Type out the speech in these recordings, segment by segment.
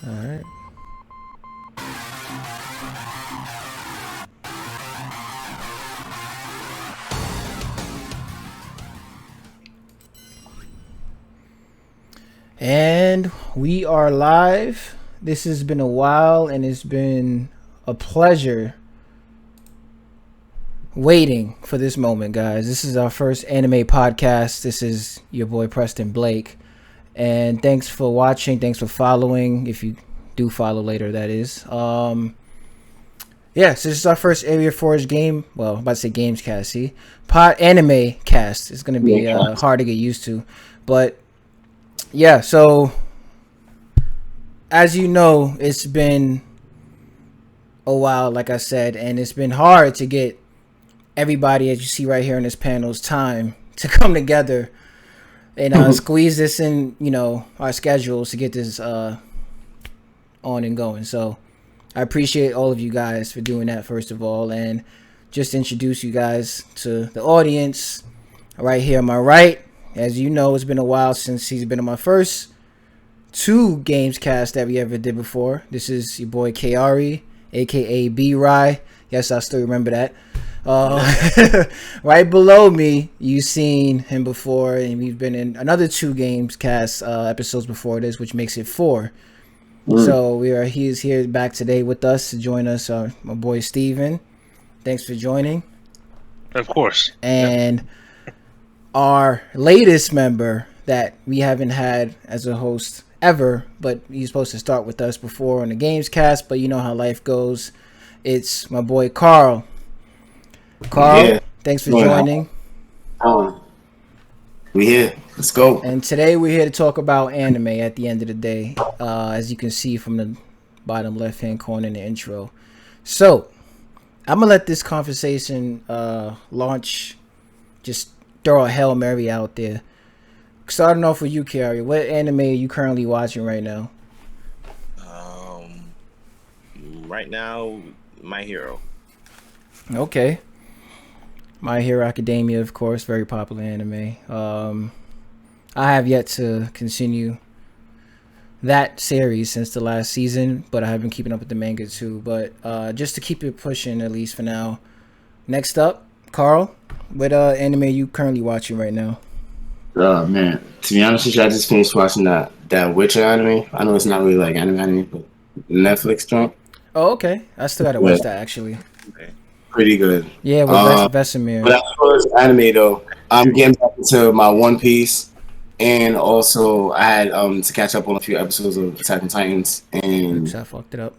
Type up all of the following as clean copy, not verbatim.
All right. And we are live. This has been a while, and it's been a pleasure waiting for this moment, guys. This is our first anime podcast. This is your boy Preston Blake. And thanks for watching. Thanks for following. If you do follow later, that is. So this is our first Area Forge game. Well, I'm about to say games cast. See, anime cast. It's gonna be hard to get used to, but yeah. So as you know, it's been a while, like I said, and it's been hard to get everybody, as you see right here in this panel's time to come together and squeeze this in, our schedules to get this on and going. So I appreciate all of you guys for doing that, first of all, and just introduce you guys to the audience right here on my right. As you know, it's been a while since he's been on my first 2 games cast that we ever did before. This is your boy Kari, aka B-Rye. Yes, I still remember that. Right below me, you've seen him before, and we've been in another 2 games cast episodes before this, which makes it 4. So he is here back today with us to join us. My boy Steven, thanks for joining. Of course. And our latest member that we haven't had as a host ever, but he's supposed to start with us before on the games cast, but you know how life goes. It's my boy Carl. Carl, thanks for joining. We here. Let's go. And today we're here to talk about anime at the end of the day, as you can see from the bottom left-hand corner in the intro. So, I'm going to let this conversation launch, just throw a Hail Mary out there. Starting off with you, Kari, what anime are you currently watching right now? Right now, My Hero. Okay. My Hero Academia, of course, very popular anime. I have yet to continue that series since the last season, but I have been keeping up with the manga too. But just to keep it pushing, at least for now. Next up, Carl, what anime are you currently watching right now? Man, to be honest with you, I just finished watching that Witcher anime. I know it's not really like anime, but Netflix joint. Oh, okay. I still gotta watch that, actually. Okay. Pretty good. Yeah, with Vesemir. But as far as anime though, I'm getting back into my One Piece, and also I had to catch up on a few episodes of Attack on Titans, and Oops, I fucked it up.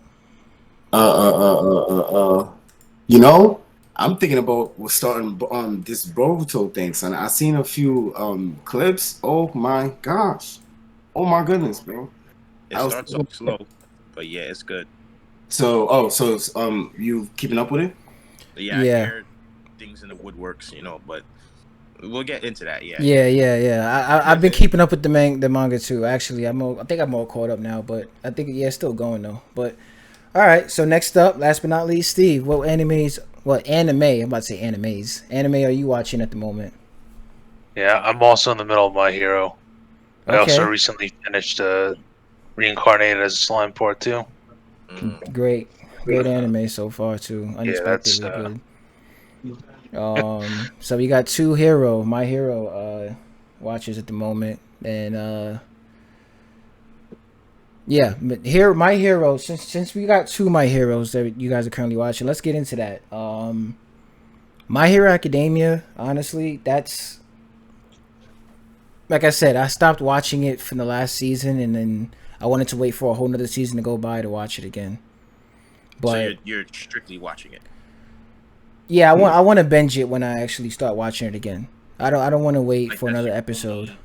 I'm thinking about starting on this Boruto thing, son. I seen a few clips. Oh my gosh, oh my goodness, bro. It starts off slow, but yeah, it's good. So you keeping up with it? Yeah. I hear things in the woodworks, but we'll get into that. Yeah. I've been keeping up with the manga too. Actually, I think I'm all caught up now, but I think it's still going though. But all right, so next up, last but not least, Steve, what anime? I'm about to say animes. Anime are you watching at the moment? Yeah, I'm also in the middle of My Hero. Okay. I also recently finished Reincarnated as a Slime Part 2. Great anime so far too. Unexpectedly good. So we got 2 My Hero watchers at the moment, and but here My Hero, since we got 2 My Heroes that you guys are currently watching, let's get into that. My Hero Academia, honestly, that's, like I said, I stopped watching it from the last season, and then I wanted to wait for a whole nother season to go by to watch it again. But so you're strictly watching it. Yeah, I want to binge it when I actually start watching it again. I don't want to wait for another episode.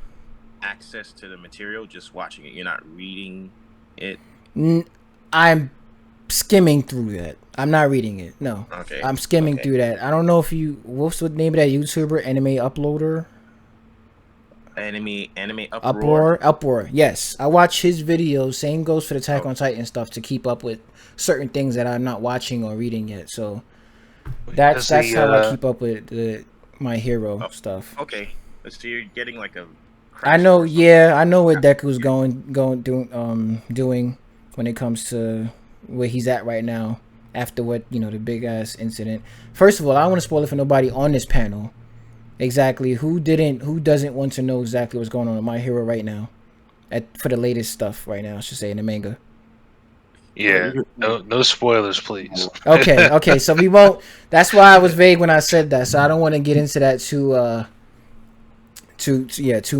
Access to the material, just watching it. You're not reading it. I'm skimming through that. I'm not reading it. No. Okay. I'm skimming through that. I don't know if what's the name of that YouTuber? Anime Uploader? Anime Uproar. Uproar. Yes, I watch his videos. Same goes for the Attack on Titan stuff to keep up with certain things that I'm not watching or reading yet. So that's how I keep up with the My Hero stuff. Okay, so you're getting like a. I know. Yeah, I know what Deku's doing. when it comes to where he's at right now after what the big ass incident. First of all, I don't want to spoil it for nobody on this panel. Exactly who doesn't want to know exactly what's going on with My Hero right now, for the latest stuff right now, I should say, in the manga. Yeah, no spoilers, please. Okay, so we won't. That's why I was vague when I said that. So I don't want to get into that too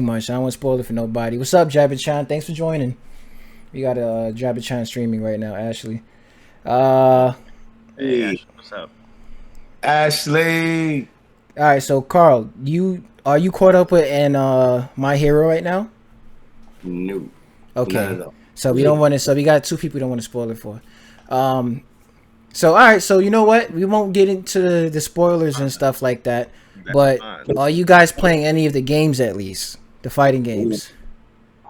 much. I don't want to spoil it for nobody. What's up, Jabba-chan? Thanks for joining. We got Jabba-chan streaming right now, Ashley. Hey, Ashley, what's up? Ashley. All right, so Carl, are you caught up with My Hero right now? No. Okay. So we don't want to. So we got two people we don't want to spoil it for. So all right. So you know what? We won't get into the spoilers and stuff like that. But are you guys playing any of the games at least? The fighting games.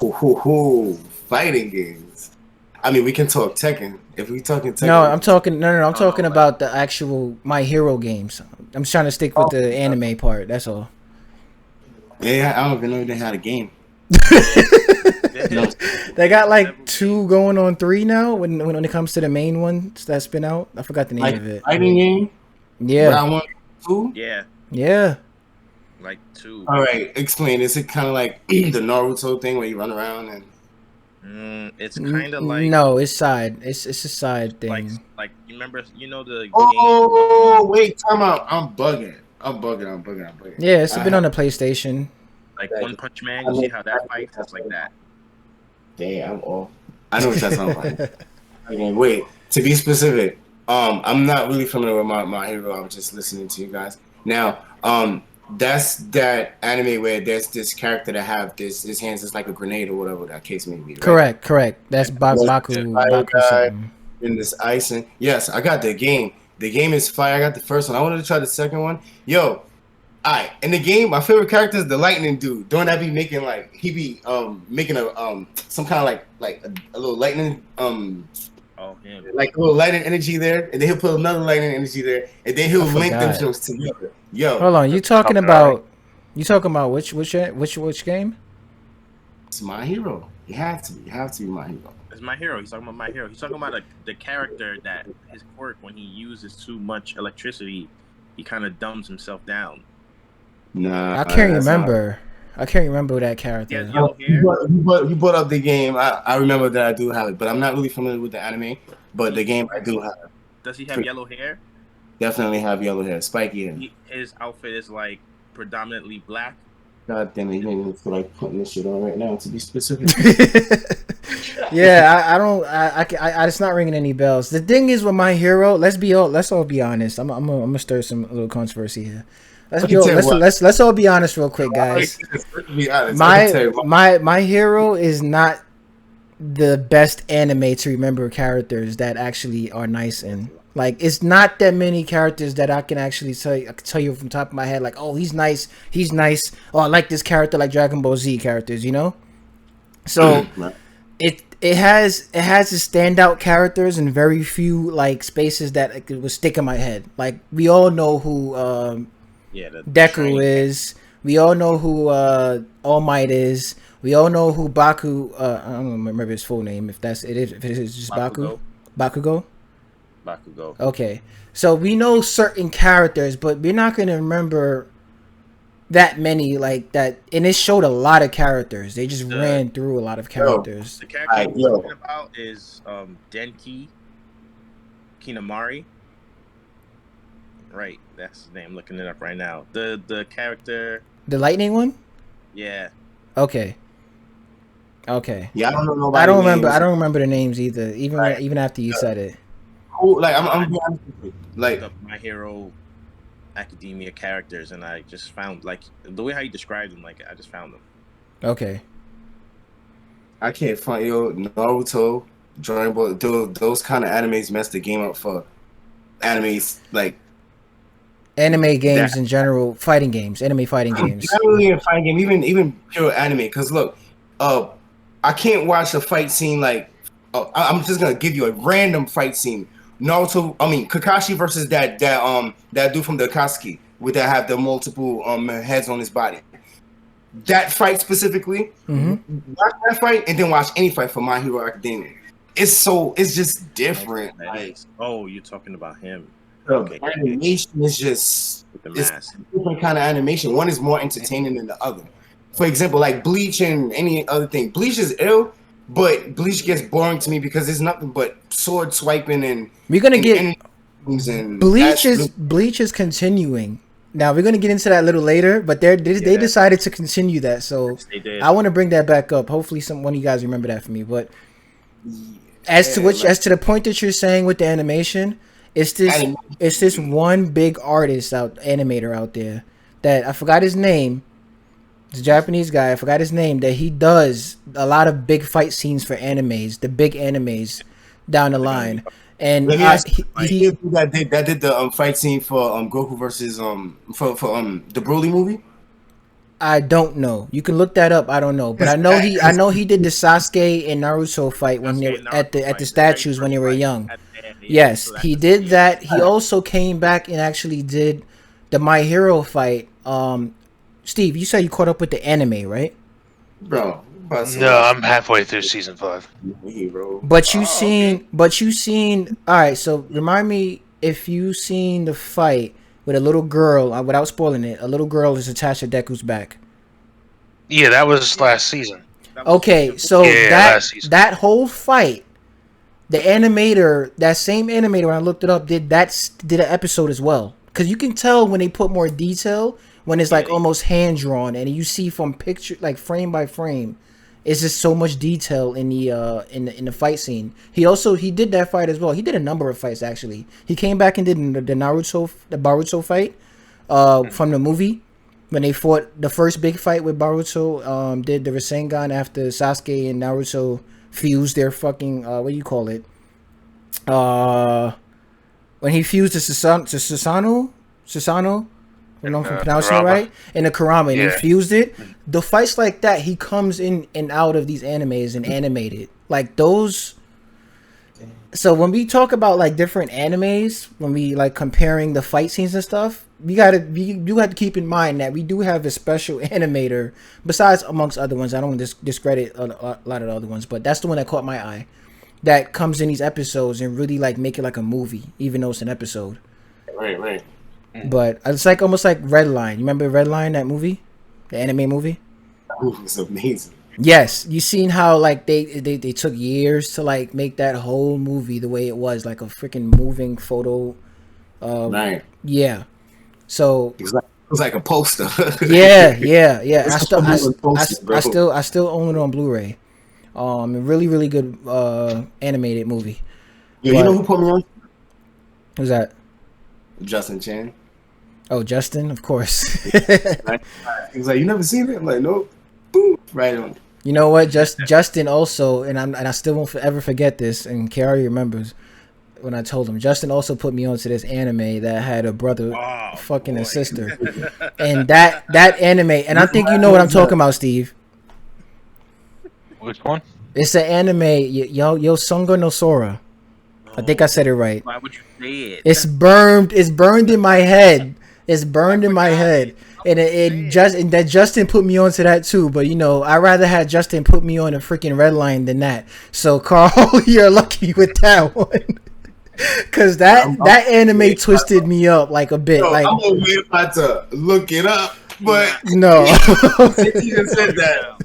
Fighting games. I mean, we can talk Tekken. If we talking Tekken. No, I'm talking. No. I'm talking about the actual My Hero games. I'm just trying to stick with the anime part. That's all. Yeah, I don't even know they had a game. They got like 2 going on 3 now. When it comes to the main ones that's been out, I forgot the name of it. Fighting game. Yeah. Round 1, 2. Yeah. Like 2. All right, explain. Is it kind of like the Naruto thing where you run around and? It's kind of like no, it's side. It's a side thing. Like you remember, the game? Wait, time out. I'm bugging. Yeah, it's been on the PlayStation. Like One Punch Man. You see how that fights? It's like that. Damn, I'm off. I know what that sounds like. Okay, wait. To be specific, I'm not really familiar with my hero. I'm just listening to you guys now. That's that anime where there's this character that have his hands is like a grenade or whatever that case may be. Right? Correct. That's Baku something. In this ice and yes, I got the game. The game is fire. I got the first one. I wanted to try the second one. Yo, alright. In the game, my favorite character is the lightning dude. Don't that be making like he be making a some kind of like a little lightning like a little lightning energy there, and then he'll put another lightning energy there, and then he'll link them shows together. Yo, hold on, you talking about which game? It's My Hero. You have to be My Hero. It's My Hero. He's talking about My Hero. He's talking about the character that his quirk, when he uses too much electricity, he kind of dumbs himself down. Nah, I can't remember. I can't remember that character. You brought up the game. I remember that I do have it, but I'm not really familiar with the anime. But the game I do have. Does he have yellow hair? Definitely have yellow hair, spiky hair. His outfit is like predominantly black. God damn it! You made me feel like putting this shit on right now. To be specific. Yeah, I don't. It's not ringing any bells. The thing is with My Hero, let's all be honest. I'm gonna stir a little controversy here. Let's all be honest real quick, guys. My Hero is not the best anime to remember characters that actually are nice in. Like, it's not that many characters that I can actually tell you from the top of my head, like, oh, he's nice. Oh, I like this character, like Dragon Ball Z characters, So it has its standout characters and very few like spaces that it would stick in my head. Like, we all know who Deku is. We all know who All Might is. We all know who Baku. I don't remember his full name. If it is just Bakugo. Bakugo. Okay, so we know certain characters, but we're not gonna remember that many like that. And it showed a lot of characters. They just ran through a lot of characters. The character we're talking about is Denki Kinamari. Right, that's his name. I'm looking it up right now. The character. The lightning one. Yeah. Okay. Yeah, I don't know nobody. I don't remember the names either. Even after you said it. Cool. Like I'm like My Hero Academia characters, and I just found like the way how you described them. Like I just found them. Okay. I can't find Naruto, Dragon Ball. Those kind of animes mess the game up for animes like. Anime games in general, fighting games, anime fighting games. Generally a fighting game, even pure anime. Because look, I can't watch a fight scene like. I'm just gonna give you a random fight scene. Kakashi versus that dude from the Akatsuki with that have the multiple heads on his body. That fight specifically, watch that fight and then watch any fight for My Hero Academia. it's just different. Like, oh, you're talking about him. the Okay. animation is just With the it's mask. a different kind of animation. One is more entertaining than the other. For example, like Bleach and any other thing. Bleach is ill, but Bleach gets boring to me because there's nothing but sword swiping and We're gonna get and Bleach is continuing. Now we're gonna get into that a little later, but they decided to continue that, so Yes, they did. I want to bring that back up. Hopefully, one of you guys remember that for me. But as to the point that you're saying with the animation, it's this one big animator out there that I forgot his name. It's a Japanese guy. I forgot his name. That he does a lot of big fight scenes for animes, the big animes down the line. And he did the fight scene for Goku versus for the Broly movie. I don't know. You can look that up. I don't know, but I know he did the Sasuke and Naruto fight when they at the statues when they were young. Yes, he did that. He also came back and actually did the My Hero fight. Steve, you said you caught up with the anime, right? Bro. No, I'm halfway through season 5. But you seen. All right, so remind me if you seen the fight with a little girl. Without spoiling it, a little girl is attached to Deku's back. Yeah, that was last season. Okay, so that whole fight, the animator, that same animator, when I looked it up, did an episode as well. Because you can tell when they put more detail when it's like almost hand drawn, and you see from picture like frame by frame. It's just so much detail in the fight scene. He did that fight as well. He did a number of fights actually. He came back and did the Baruto fight from the movie when they fought the first big fight with Baruto. Did the Rasengan after Sasuke and Naruto fused their fucking what do you call it? When he fused the Susanoo. I don't know if I'm pronouncing it right. In the Kurama, and he fused it. The fights like that, he comes in and out of these animes and animated. Like those. So when we talk about like different animes, when we like comparing the fight scenes and stuff, you do have to keep in mind that we do have a special animator, besides amongst other ones. I don't want to discredit a lot of the other ones, but that's the one that caught my eye. That comes in these episodes and really like make it like a movie, even though it's an episode. Right. But it's like almost like Redline. You remember Redline, that movie, the anime movie? That movie was amazing. Yes, you seen how like they took years to like make that whole movie the way it was, like a freaking moving photo. Right. Yeah. So it was like a poster. yeah. I still own it on Blu-ray. A really good animated movie. Yeah, you know who put me on? Who's that? Justin Chan. Oh, Justin, of course. He was like, "You never seen it?" I'm like, "Nope." Boom, right on. You know what? Justin also, and I still won't ever forget this. And Carrie remembers when I told him. Justin also put me onto this anime that had a brother, a sister, and that anime. And I think you know what I'm talking about, Steve. Which one? It's an anime, Yo Songa no Sora. I think I said it right. Why would you say it? It's burned in my head. It's burned in my head. And that Justin put me onto that too. But you know, I'd rather have Justin put me on a freaking Redline than that. So Carl, you're lucky with that one. Cause that anime twisted me up like a bit. Like I'm about to look it up, but no. Since he just said that,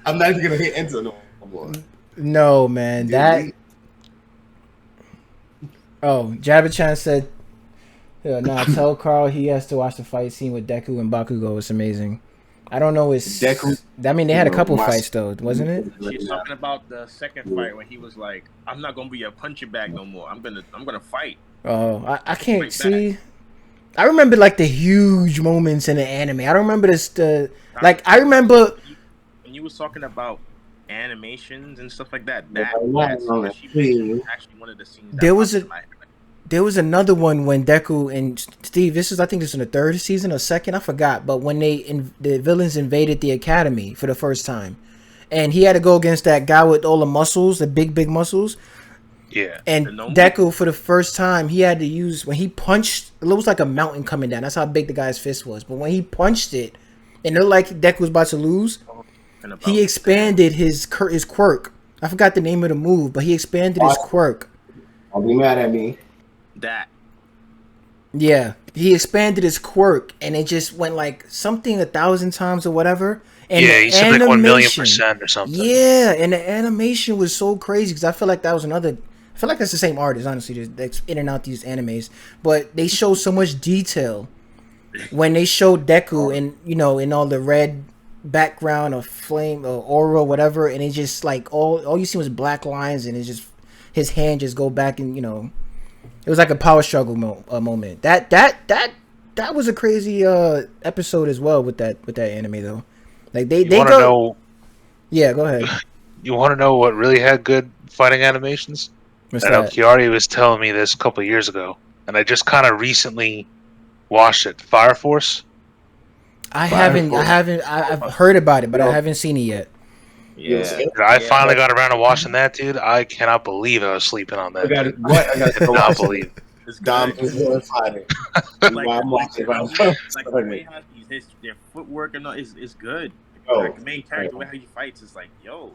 I'm not even gonna hit enter no more. No, man, that. Oh, Jabba-chan said, tell Carl he has to watch the fight scene with Deku and Bakugo. It's amazing. I don't know. It's Deku. I mean, they had a couple fights though, wasn't it? She's talking about the second fight when he was like, "I'm not gonna be a punching bag no more. I'm gonna fight." Oh, I can't see. I remember like the huge moments in the anime. I don't remember this. I remember when you was talking about animations and stuff like that. That's actually one of the scenes. There was another one when Deku and Steve. I think this is in the third season or second. I forgot. But when the villains invaded the academy for the first time, and he had to go against that guy with all the muscles, the big muscles. Yeah. And Deku, for the first time, he had to use when he punched. It was like a mountain coming down. That's how big the guy's fist was. But when he punched it, and it looked like Deku was about to lose, he expanded his quirk. I forgot the name of the move, but he expanded his quirk. Don't be mad at me. That. Yeah, he expanded his quirk, and it just went like something 1,000 times or whatever. And Yeah, the he said like animation, 1,000,000% or something. yeah, and the animation was so crazy because I feel like that was another. I feel like that's the same artist, honestly, that's in and out these animes. But they show so much detail when they showed Deku and in all the red background of flame or aura, whatever, and it just like all you see was black lines, and it just his hand just go back and it was like a power struggle moment. That was a crazy episode as well with that anime though. Like they want to go. know? Yeah, go ahead. You want to know what really had good fighting animations? What's I know that? Chiari was telling me this a couple of years ago, and I just kind of recently watched it. Fire Force. I've heard about it, but I haven't seen it yet. Yeah. I finally got around to watching that, dude. I cannot believe I was sleeping on that. I cannot believe. It's Dom good. is really fighting. I'm watching right now. Like the way how their footwork and all is good. Oh, Like the main character, the way how he fights is like, yo.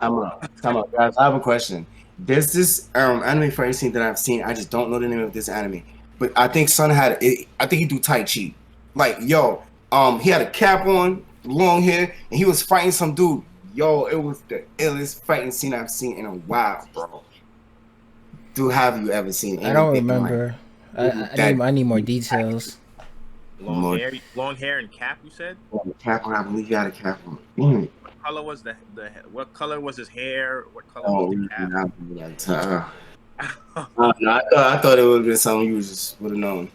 Time out, guys. I have a question. There's this anime fighting scene that I've seen. I just don't know the name of this anime, but I think Son had it. I think he do Tai Chi. Like he had a cap on, long hair, and he was fighting some dude. Yo, it was the illest fighting scene I've seen in a while, bro. Dude, have you ever seen anything? I don't remember. Like I need more details. Long hair and cap. You said. Cap on. I believe he had a cap on. What color was what color was his hair? What color was the cap? I thought it would have been something you just would have known.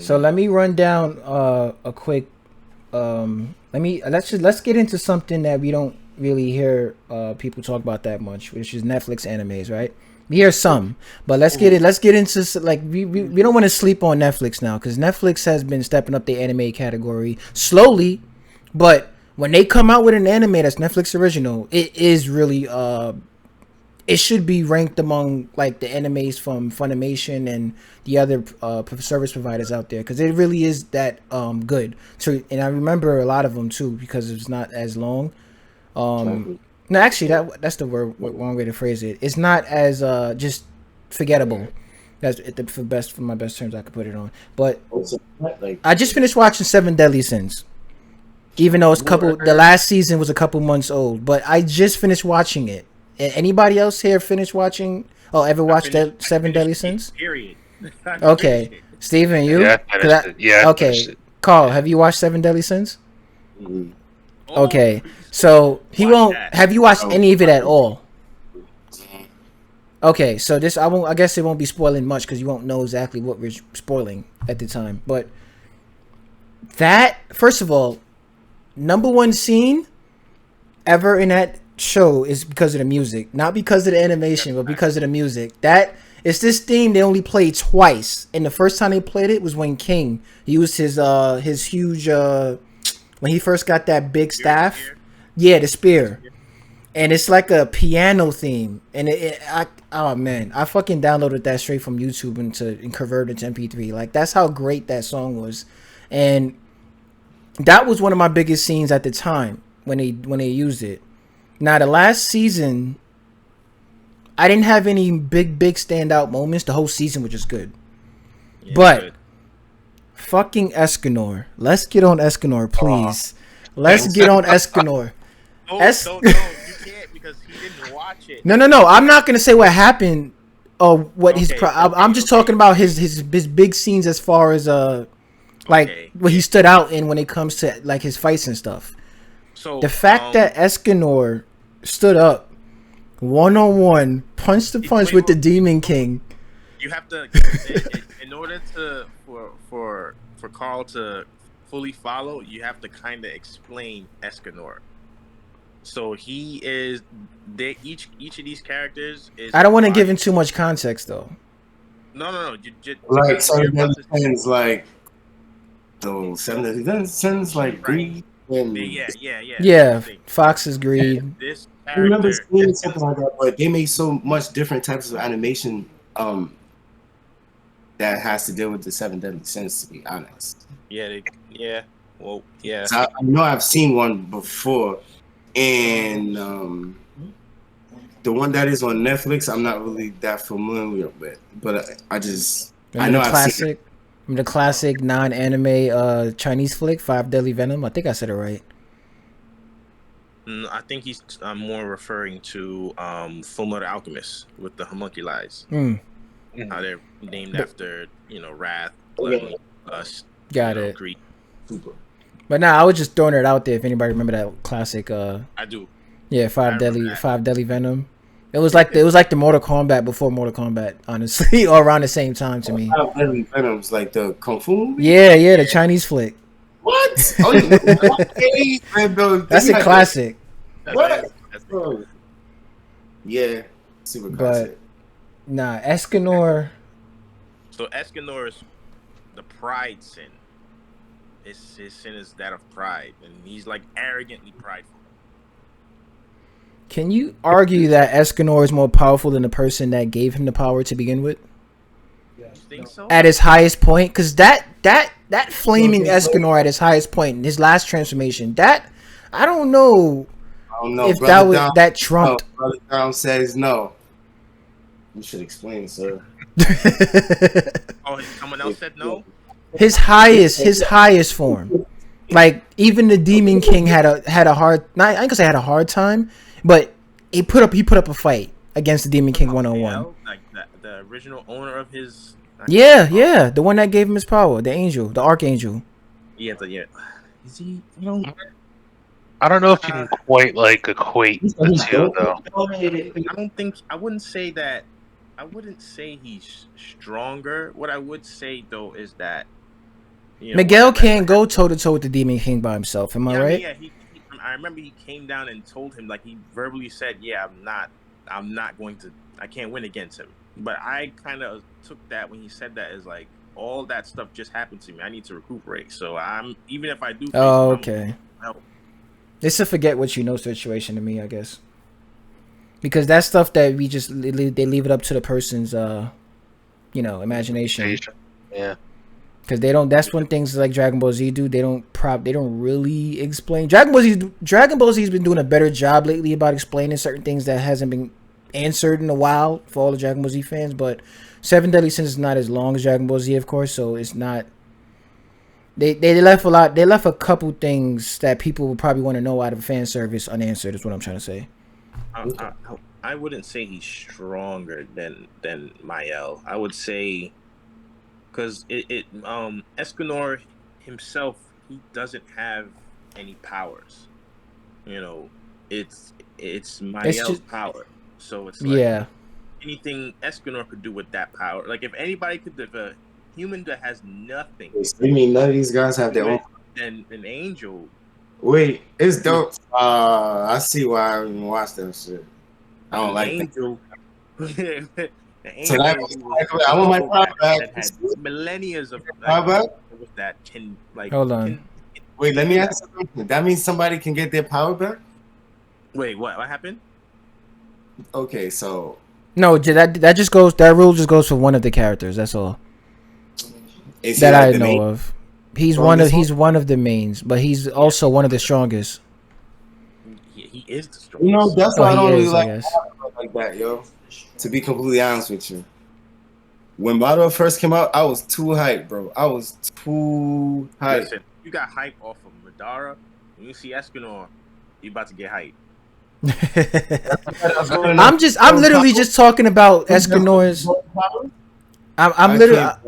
So let me run down a quick. Let's get into something that we don't really hear people talk about that much, which is Netflix animes, right? We hear some, but let's get into like we don't want to sleep on Netflix now because Netflix has been stepping up the anime category slowly, but when they come out with an anime that's Netflix original, it is really it should be ranked among like the animes from Funimation and the other service providers out there because it really is that good. So, and I remember a lot of them too because it's not as long. No, actually, that's the wrong way to phrase it. It's not as just forgettable. That's for my best terms I could put it on. But I just finished watching Seven Deadly Sins, even though the last season was a couple months old. But I just finished watching it. Anybody else here finished watching? Oh, ever watched that Seven Deadly Sins? Period. Okay, Steven, you? Yeah. Okay, Carl, have you watched Seven Deadly Sins? Mm-hmm. Okay, so he won't. Have you watched any of it at all? Okay, so this I guess it won't be spoiling much because you won't know exactly what we're spoiling at the time. But that, first of all, number one scene ever in that show is because of the music, not because of the animation, but because of the music. That it's this theme they only played twice, and the first time they played it was when King used his huge when he first got that big staff. Yeah, the spear. And it's like a piano theme. And oh man, I fucking downloaded that straight from YouTube and converted it to MP3. Like that's how great that song was. And that was one of my biggest scenes at the time when they used it. Now the last season, I didn't have any big standout moments. The whole season was just good. Yeah, but good. Fucking Escanor. Let's get on Escanor, please. Let's get on Escanor. No, you can't because he didn't watch it. No. I'm not gonna say what happened or what I'm just talking about his big scenes as far as what he stood out in when it comes to like his fights and stuff. So the fact that Escanor stood up 1-on-1, punch to punch with the Demon King. You have to, in order for Carl to fully follow, you have to kind of explain Escanor. So he is. Each of these characters is. I don't want to give him too much context though. No. Like Seven Deadly Sins, like those Seven Deadly Sins, like greed. And yeah. Fox's greed. This I remember seeing something like that, but they make so much different types of animation that has to deal with the Seven Deadly Sins. To be honest. Well, yeah. So I know I've seen one before, and The one that is on Netflix, I'm not really that familiar with, but I just I Remember know the I've seen classic, remember the classic non-anime Chinese flick, Five Deadly Venom. I think I said it right. I think he's more referring to Fullmetal Alchemist with the homunculi. Hmm. How they're named But- after Wrath, Gluttony, Lust, Got it. Greed. Super. But now I was just throwing it out there. If anybody remember that classic, I do. yeah, I remember that. Five Deadly Venom. It was like the Mortal Kombat before Mortal Kombat, honestly, or around the same time to me. Five Deadly Venoms, like the Kung Fu movie? Yeah, the Chinese flick. What? Oh, what? That's a classic. What? Bro. Yeah, super classic. Nah, Escanor. So Escanor's the pride sin. His sin is that of pride, and he's like arrogantly prideful. Can you argue that Escanor is more powerful than the person that gave him the power to begin with? You think so? At his highest point, because that flaming Escanor at his highest point, his last transformation, that I don't know I don't know. if Brother that was Dom, that trumped. no, Brother Dom says no. You should explain, sir. Oh, someone else said no. his highest form. Like even the Demon King had a hard. Not, I ain't gonna say had a hard time, but he put up a fight against the Demon King 101. Like the original owner of his. Yeah, the one that gave him his power, the angel, the archangel. Yeah. Is he? I don't know if you can quite like equate the two though. I wouldn't say that. I wouldn't say he's stronger. What I would say though is that Miguel can't go toe to toe with the Demon King by himself. Am I right? Yeah, I remember he came down and told him, like, he verbally said, "Yeah, I'm not going to. I can't win against him." But I kind of took that when he said that as like all that stuff just happened to me. I need to recuperate. So even if I do. Oh, okay. It's a forget what you know situation to me, I guess. Because that's stuff that we just they leave it up to the person's imagination. Yeah. Because they don't. That's when things like Dragon Ball Z do. They don't really explain. Dragon Ball Z's been doing a better job lately about explaining certain things that hasn't been answered in a while for all the Dragon Ball Z fans. But Seven Deadly Sins is not as long as Dragon Ball Z, of course. So it's not. They left a lot. They left a couple things that people would probably want to know out of fan service unanswered. Is what I'm trying to say. I wouldn't say he's stronger than Mael. I would say. Because Escanor himself, he doesn't have any powers. It's Mael's power. So it's like anything Escanor could do with that power. Like if anybody could, if a human that has nothing. You mean none of these guys have their own? And an angel. Wait, it's dope. I see why I even watch that shit. I don't like angel. So I want my power back. That had millennia of that can like. Hold on. Wait, let me ask you something. That means somebody can get their power back? Wait, what happened? Okay, so no, that just goes. That rule just goes for one of the characters. That's all. That I know of. He's one of the mains, but he's also one of the strongest. He is the strongest. That's why I don't really like that, yo. To be completely honest with you, when Madara first came out, I was too hyped, bro. I was too hyped. Listen, you got hype off of Madara. When you see Escanor, you about to get hype. I'm literally just talking about Escanor's. I'm literally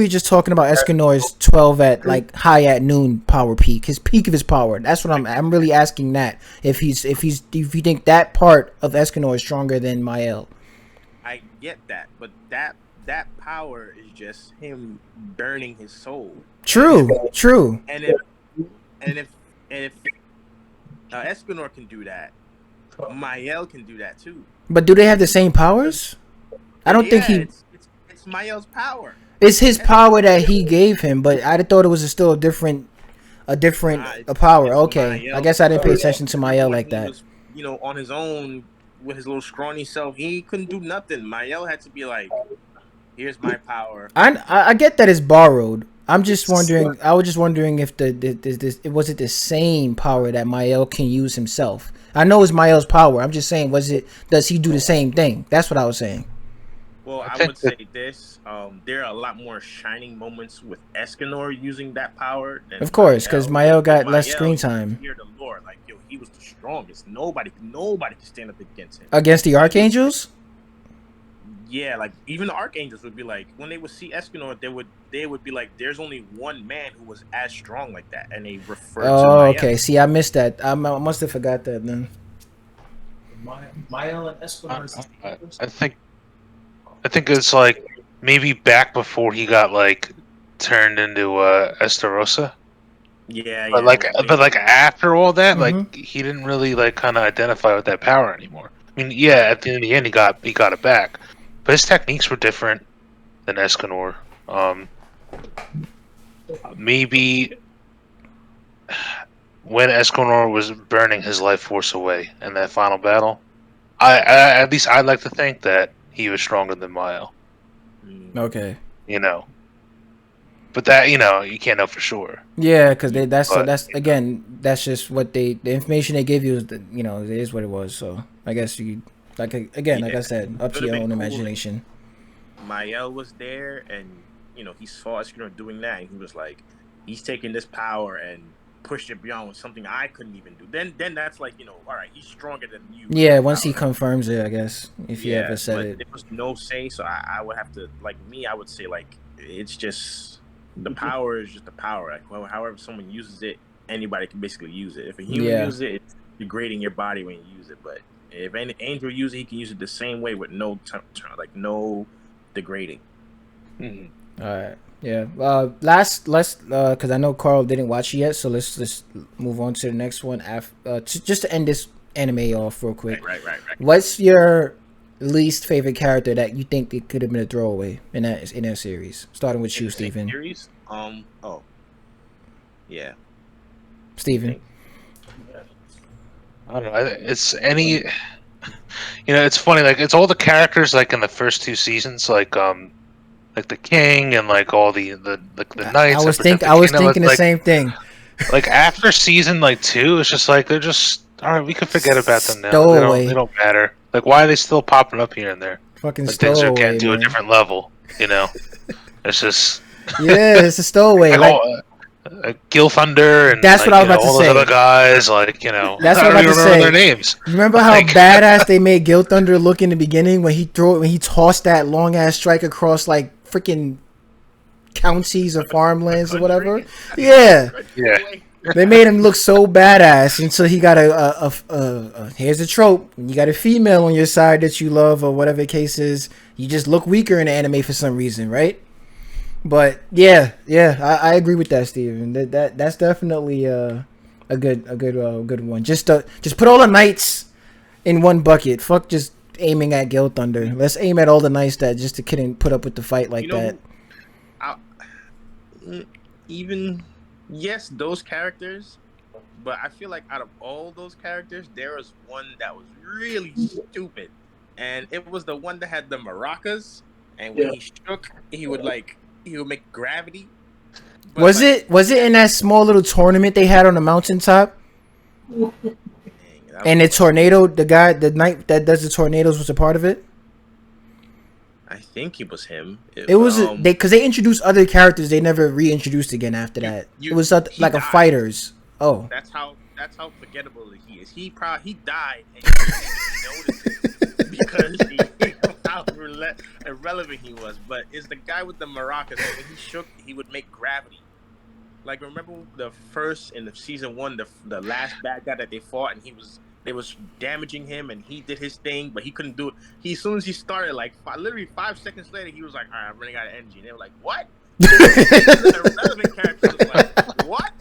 just talking about Escanor's 12 at like high at noon power peak. His peak of his power. That's what I'm really asking that. If you think that part of Escanor is stronger than Mael. I get that, but that power is just him burning his soul. True. And if Escanor can do that, Mael can do that too. But do they have the same powers? I don't think it's Mael's power. It's his power that he gave him, but I thought it was still a different power. Okay, Mael. I guess I didn't pay attention to Mael like that. Was, on his own with his little scrawny self, he couldn't do nothing. Mael had to be like, "Here's my power." I get that it's borrowed. I'm just wondering. I was just wondering if was it the same power that Mael can use himself? I know it's Mael's power. I'm just saying, does he do the same thing? That's what I was saying. Well, I would say this. There are a lot more shining moments with Escanor using that power than Of course, because Mael got less screen time. Hear the lore, like yo, he was the strongest. Nobody could stand up against him. Against the Archangels? Yeah, like even the Archangels would be like, when they would see Escanor, they would be like, there's only one man who was as strong like that, and they refer to Mael. Okay. See, I missed that. I must have forgot that then. Mael and Escanor. I think it's like maybe back before he got like turned into Estarossa. Yeah, but like after all that, Mhm. like he didn't really like kind of identify with that power anymore. I mean, yeah, at the end he got it back, but his techniques were different than Escanor. Maybe when Escanor was burning his life force away in that final battle, I at least I'd like to think that he was stronger than Mael. Okay. You know, but that you can't know for sure. Yeah, because that's just what the information they give you is it is what it was. So I guess you like I said, up to your own imagination. Mael was there, and he saw Escanor doing that, and he was like, he's taking this power and pushed it beyond something I couldn't even do. Then that's like, all right, he's stronger than you. Yeah, once he confirms it, I guess, if he ever said it. There was no say, so I would have to, like me, I would say like it's just the power is just the power. Like however someone uses it, anybody can basically use it. If a human uses it, it's degrading your body when you use it. But if an angel uses it, he can use it the same way with no no degrading. Mm-hmm. All right. Yeah. Let's because I know Carl didn't watch it yet, so let's move on to the next one. Just to end this anime off real quick. Right. What's your least favorite character that you think it could have been a throwaway in that series? Starting with you, Steven. Series? Yeah. Steven. I don't know. It's any. It's funny. Like it's all the characters like in the first two seasons, like the king and like all the knights. I was thinking the same thing. Like after season 2, it's just like they're just all right. We can forget about them now. They don't matter. Like why are they still popping up here and there? Fucking like things stowaway, can't do man. a different level. It's just it's a stowaway. Gil Thunder and that's what I was about to all say. those other guys, that's what I was I about don't to even say. remember their names. Remember how badass they made Gil Thunder look in the beginning when he tossed that long ass strike across like freaking counties or farmlands or whatever. Yeah. They made him look so badass until he got here's a trope. When you got a female on your side that you love or whatever the case is, you just look weaker in the anime for some reason, right? But yeah, I agree with that, Steven. That's definitely a good one. Just put all the knights in one bucket. Fuck just aiming at Gil Thunder. Let's aim at all the knights that just couldn't put up with the fight like that. Yes, those characters, but I feel like out of all those characters, there was one that was really stupid, and it was the one that had the maracas, and when he shook, he would make gravity. But was it in that small little tournament they had on the mountaintop? And the tornado, the knight that does the tornadoes was a part of it. I think it was him. It was because they introduced other characters they never reintroduced again after that. It was like a fighters. Oh, that's how forgettable he is. He died and you didn't notice it because how irrelevant he was. But it's the guy with the maracas. When he shook, he would make gravity. Like remember the first in the season 1, the last bad guy that they fought, and they was damaging him, and he did his thing, but he couldn't do it. As soon as he started, literally 5 seconds later, he was like, "All right, I'm running out of energy." And they were like, "What?" The relevant character was like, "What?"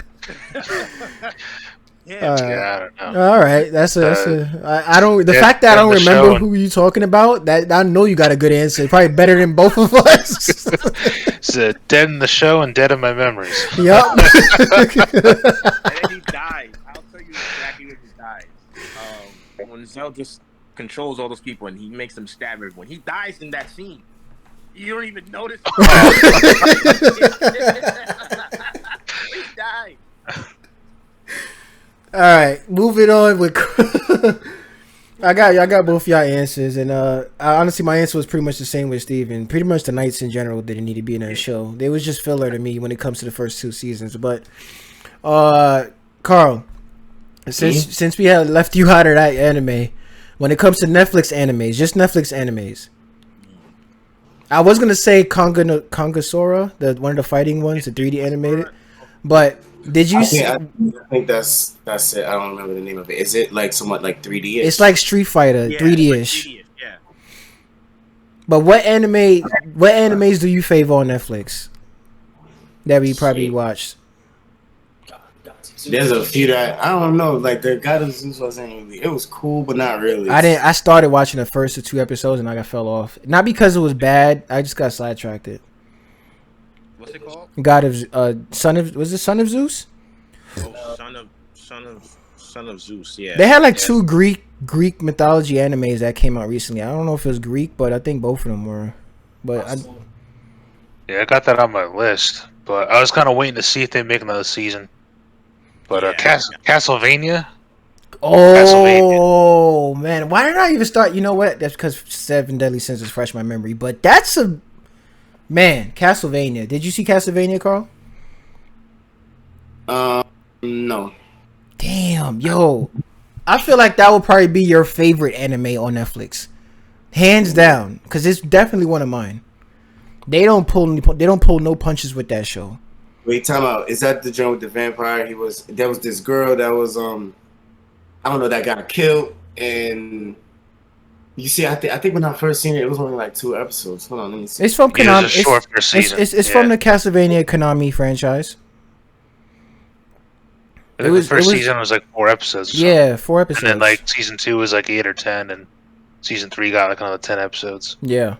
I don't know. All right, that's I don't. The fact that I don't remember who you talking about, that I know you got a good answer. Probably better than both of us. It's dead in the show and dead in my memories. Yep. And then he dies. I'll tell you exactly when he dies. When Zell just controls all those people and he makes them stab everyone. He dies in that scene. You don't even notice. He died. All right, moving on with. I got both y'all answers, and honestly, my answer was pretty much the same with Steven. Pretty much the Knights in general didn't need to be in that show. They was just filler to me when it comes to the first 2 seasons. But, Carl, since we had left you out of that anime, when it comes to Netflix animes, just Netflix animes, I was gonna say Kongasora, one of the fighting ones, the 3D animated, but. Did you see? I think that's it. I don't remember the name of it. Is it like somewhat like 3D? It's like Street Fighter, 3D-ish. Like yeah. But what animes do you favor on Netflix that we probably watched? There's a few that I don't know. Like the God of Zeus wasn't really. It was cool, but not really. I started watching the first 2 episodes and I fell off. Not because it was bad. I just got sidetracked. What's it called? God of Son of Son of Zeus? Oh, Son of Zeus. Yeah. They had like 2 Greek mythology animes that came out recently. I don't know if it was Greek, but I think both of them were. But I got that on my list, but I was kind of waiting to see if they make another season. But Castlevania. Oh man, why did I even start? You know what? That's because 7 Deadly Sins is fresh in my memory. But that's a man, Castlevania. Did you see Castlevania, Carl? No. Damn, yo. I feel like that would probably be your favorite anime on Netflix. Hands down. Because it's definitely one of mine. They don't pull no punches with that show. Wait, time out. Is that the joint with the vampire? There was this girl that was I don't know, that got killed, and you see, I think when I first seen it, it was only like 2 episodes. Hold on, let me see. It's from Konami. It was a short first season. It's from the Castlevania Konami franchise. I think the first season was like 4 episodes. Yeah, 4 episodes. And then like season 2 was like 8 or 10, and season 3 got like another 10 episodes. Yeah.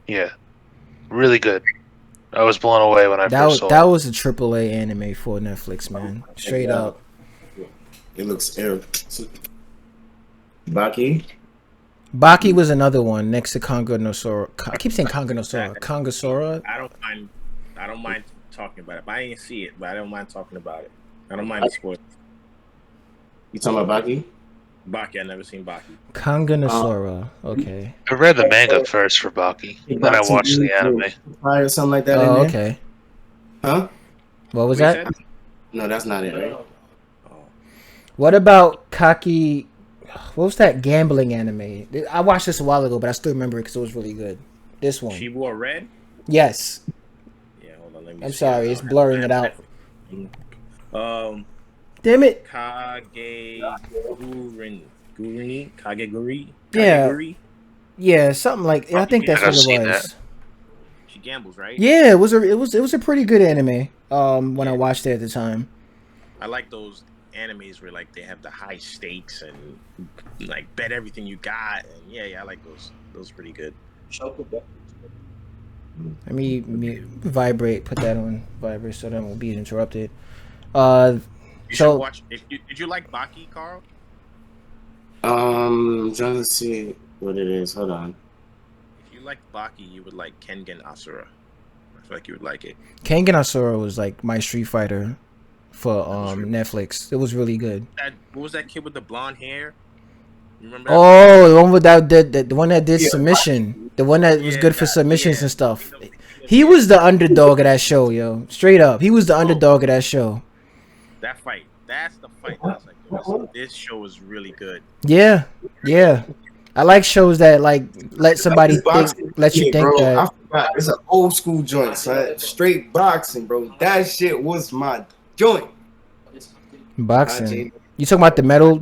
Yeah. Really good. I was blown away when I first saw it. That was a AAA anime for Netflix, man. Straight up. It looks Baki. Baki was another one next to Kongasora. I keep saying Kongasora. Kongasora. I don't mind talking about it. But I didn't see it, but I don't mind talking about it. I don't mind the spoilers. You talking about Baki? Baki, I never seen Baki. Kongasora. Okay. I read the manga first for Baki, then I watched the anime. Or something like that. Oh, okay. Huh? What was that? No, that's not it, right? What about Kaki? What was that gambling anime? I watched this a while ago, but I still remember it because it was really good. This one. She wore red? Yes. Yeah, hold on. Let me I'm see. sorry, it's blurring it out. Damn it. Kageguri? Yeah. Yeah, something like I think that's what it was. She gambles, right? Yeah, it was a pretty good anime. When I watched it at the time. I like those animes where like they have the high stakes and like bet everything you got, and yeah, I like those. Those are pretty good. Let me vibrate. Put that on vibrate so that won't be interrupted. You should watch. Did you like Baki, Carl? I'm trying to see what it is. Hold on. If you like Baki, you would like Kengan Asura. I feel like you would like it. Kengan Asura was like my Street Fighter for Netflix. It was really good. What was that kid with the blonde hair? You remember? Oh, the one with the one that did submission. The one that was good for submissions and stuff. He was the underdog of that show, yo. Straight up, he was the underdog of that show. That fight. That's the fight. I was like, this show is really good. Yeah. I like shows that like let somebody let you think that. I forgot. It's an old school joint, son. Straight boxing, bro. That shit was my joint. Boxing. You talking about the metal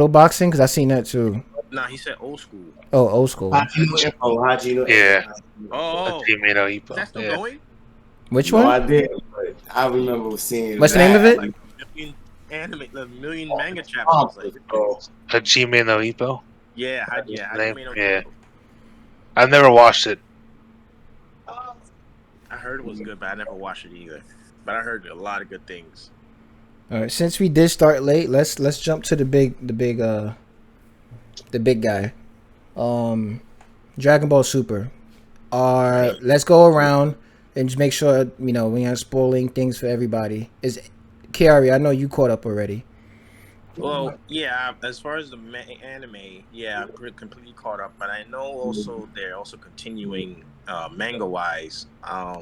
boxing? Because I seen that too. Nah, he said old school. Oh, old school. Hajino. Yeah. Oh. Is that still going? Which one? No, I did. But I remember seeing. What's the name of it? Like the million manga chapters. Hajime no Ippo? Yeah. Yeah. I've never watched it. I heard it was good, but I never watched it either. But I heard a lot of good things. All right, since we did start late, let's jump to the big guy. Dragon Ball Super. are. Let's go around and just make sure we aren't spoiling things for everybody. Is Kiari? I know you caught up already. Well, yeah. As far as the anime, yeah, I'm completely caught up. But I know also they're also continuing manga wise.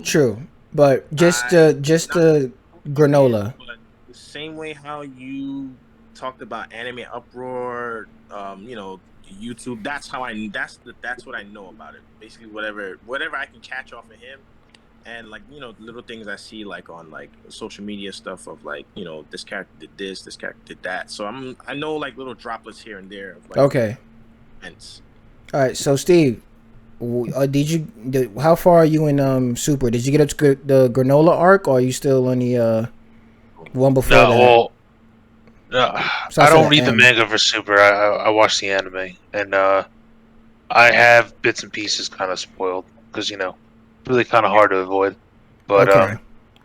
True, but just the granola. But the same way how you talked about anime uproar, YouTube. That's how that's what I know about it. Basically, whatever I can catch off of him, and like little things I see like on like social media stuff of like this character did this character did that. So I know like little droplets here and there of like Okay. events. All right. So Steve, how far are you in Super? Did you get up to the granola arc, or are you still on the one before that? Well, no, So I don't read the M. manga for Super. I watch the anime, and I have bits and pieces kind of spoiled because really kind of hard to avoid. But Okay.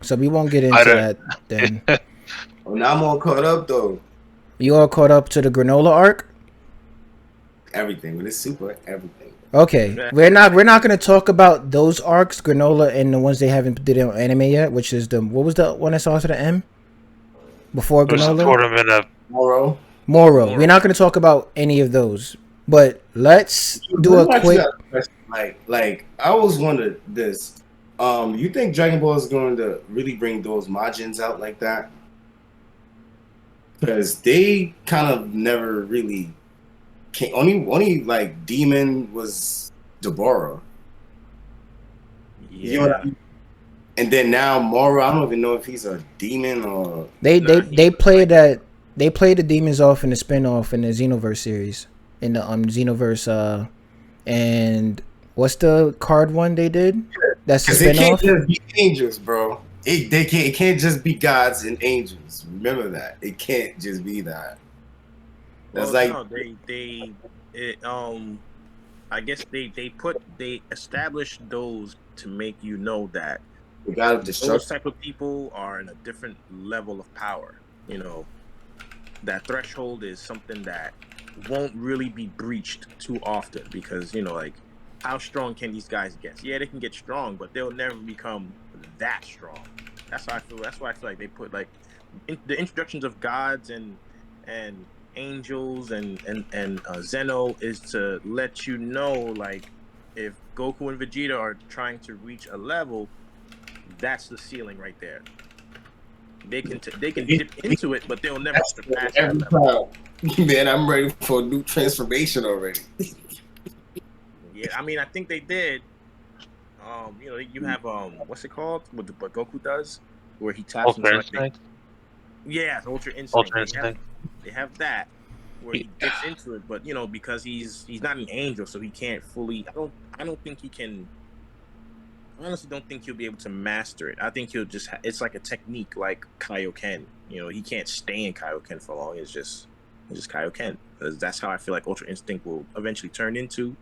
So we won't get I into don't. that then. Oh, now I'm all caught up though. You all caught up to the granola arc? Everything with it's super everything. Okay. We're not gonna talk about those arcs, granola, and the ones they haven't did on anime yet, which is what was the one that starts with the M? Before There's a granola? tournament of Moro. Moro. We're not gonna talk about any of those. But let's do a quick. Like I always wondered this. You think Dragon Ball is going to really bring those Majins out like that? Because they kind of never really came. Only like Demon was Deborah. Yeah. You know what I mean? And then now Moro, I don't even know if he's a demon or They played the demons off in the spin-off in the Xenoverse series. In the Xenoverse and what's the card one they did? That's the they can't spin-off? just be angels, bro. It can't just be gods and angels. Remember that. It can't just be that. That's No, I guess they established those to make you know that the god of those destruction. type of people are in a different level of power. That threshold is something that won't really be breached too often because like how strong can these guys get? Yeah, they can get strong, but they'll never become that strong. That's how I feel. That's why I feel like they put like the introductions of gods and angels and Zeno is to let you know like if Goku and Vegeta are trying to reach a level, that's the ceiling right there. They can dip into it, but they'll never surpass that level. Man, I'm ready for a new transformation already. Yeah, I mean, I think they did. You have what's it called? What Goku does, where he taps into Ultra like Instinct. Ultra Instinct. Ultra Instinct. They have that where he gets into it, but because he's not an angel, so he can't fully. I don't think he can. I honestly don't think he'll be able to master it. I think he'll just. It's like a technique, like Kaioken. He can't stay in Kaioken for long. It's just Kaioken. That's how I feel like Ultra Instinct will eventually turn into.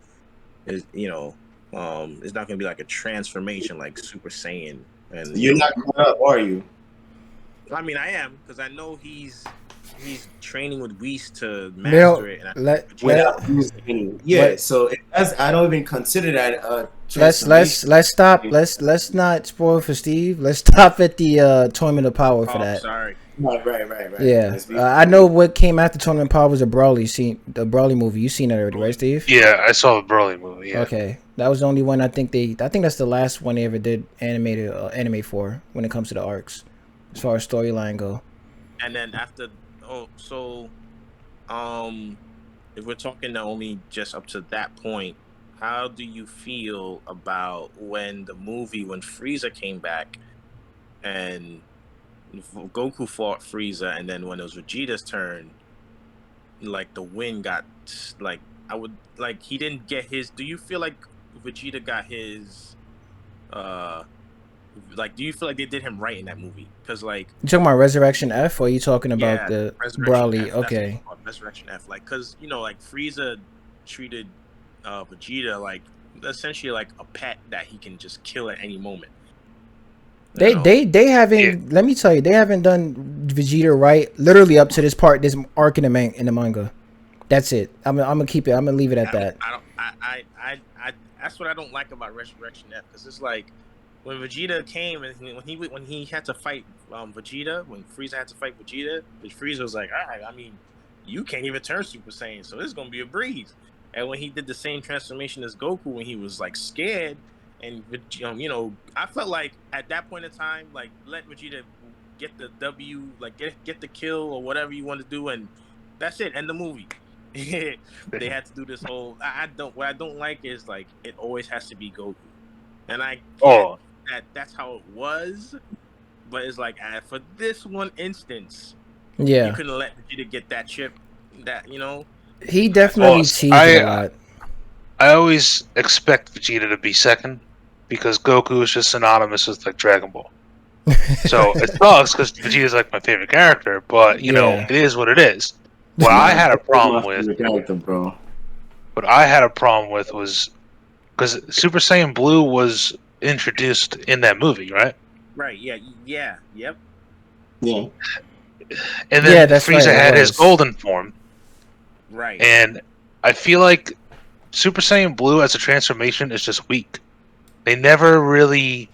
It's not gonna be like a transformation like Super Saiyan. And You're not caught up, are you? I mean, I am because I know he's training with Whis to master it. And So I don't even consider that. Let's stop. Let's not spoil for Steve. Let's stop at the Tournament of Power for that. Sorry. Right. Yeah, I know what came after Tournament of Power was the Broly movie. You seen that already, right, Steve? Yeah, I saw the Broly movie. Yeah. Okay, that was the only one I think that's the last one they ever did animated anime for when it comes to the arcs, as far as storyline go. And then after, if we're talking only just up to that point, how do you feel about when Frieza came back and Goku fought Frieza, and then when it was Vegeta's turn, like the wind got like he didn't get his. Do you feel like Vegeta got his? Do you feel like they did him right in that movie? Because you talking about Resurrection F, or are you talking about the Broly? F, okay, Resurrection F. Because Frieza treated Vegeta like essentially like a pet that he can just kill at any moment. They haven't. Yeah. Let me tell you, they haven't done Vegeta right. Literally up to this arc in the manga. That's it. I'm gonna keep it. I'm gonna leave it at that. that's what I don't like about Resurrection F, because it's like when Vegeta came and when he had to fight Vegeta, when Frieza had to fight Vegeta, Frieza was like, all right, I mean, you can't even turn Super Saiyan, so this is gonna be a breeze. And when he did the same transformation as Goku, when he was like scared, and I felt like at that point in time, like let Vegeta get the W, like get the kill or whatever you want to do, and that's it. End the movie. They had to do this whole. What I don't like is like it always has to be Goku, and that's how it was. But it's like for this one instance, you couldn't let Vegeta get that chip. He definitely cheated a lot. I always expect Vegeta to be second because Goku is just synonymous with like Dragon Ball. So it sucks because Vegeta is like my favorite character, but you know it is what it is. What I had a problem with, what I had a problem with was because Super Saiyan Blue was introduced in that movie, right? Right. Yeah. Yep. Yeah. And then Frieza had his golden form. Right. And I feel like Super Saiyan Blue as a transformation is just weak. They never really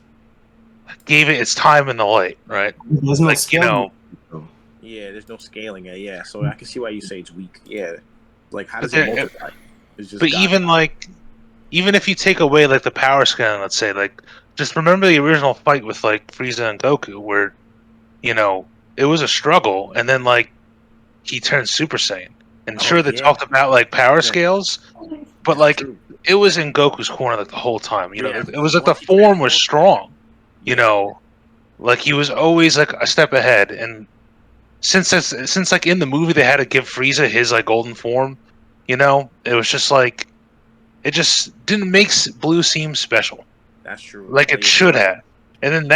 gave it its time in the light, right? There's no scaling. Yeah, there's no scaling. Yeah, so I can see why you say it's weak. Yeah, like how does it multiply? It's just even if you take away like the power scaling, let's say, like just remember the original fight with like Frieza and Goku, where it was a struggle, and then like he turned Super Saiyan. And they talked about like power scales, but like it was in Goku's corner like the whole time. It was like the form was strong. Like he was always like a step ahead. And since like in the movie they had to give Frieza his like golden form, it was just like it just didn't make Blue seem special. That's true. Like it should have. And then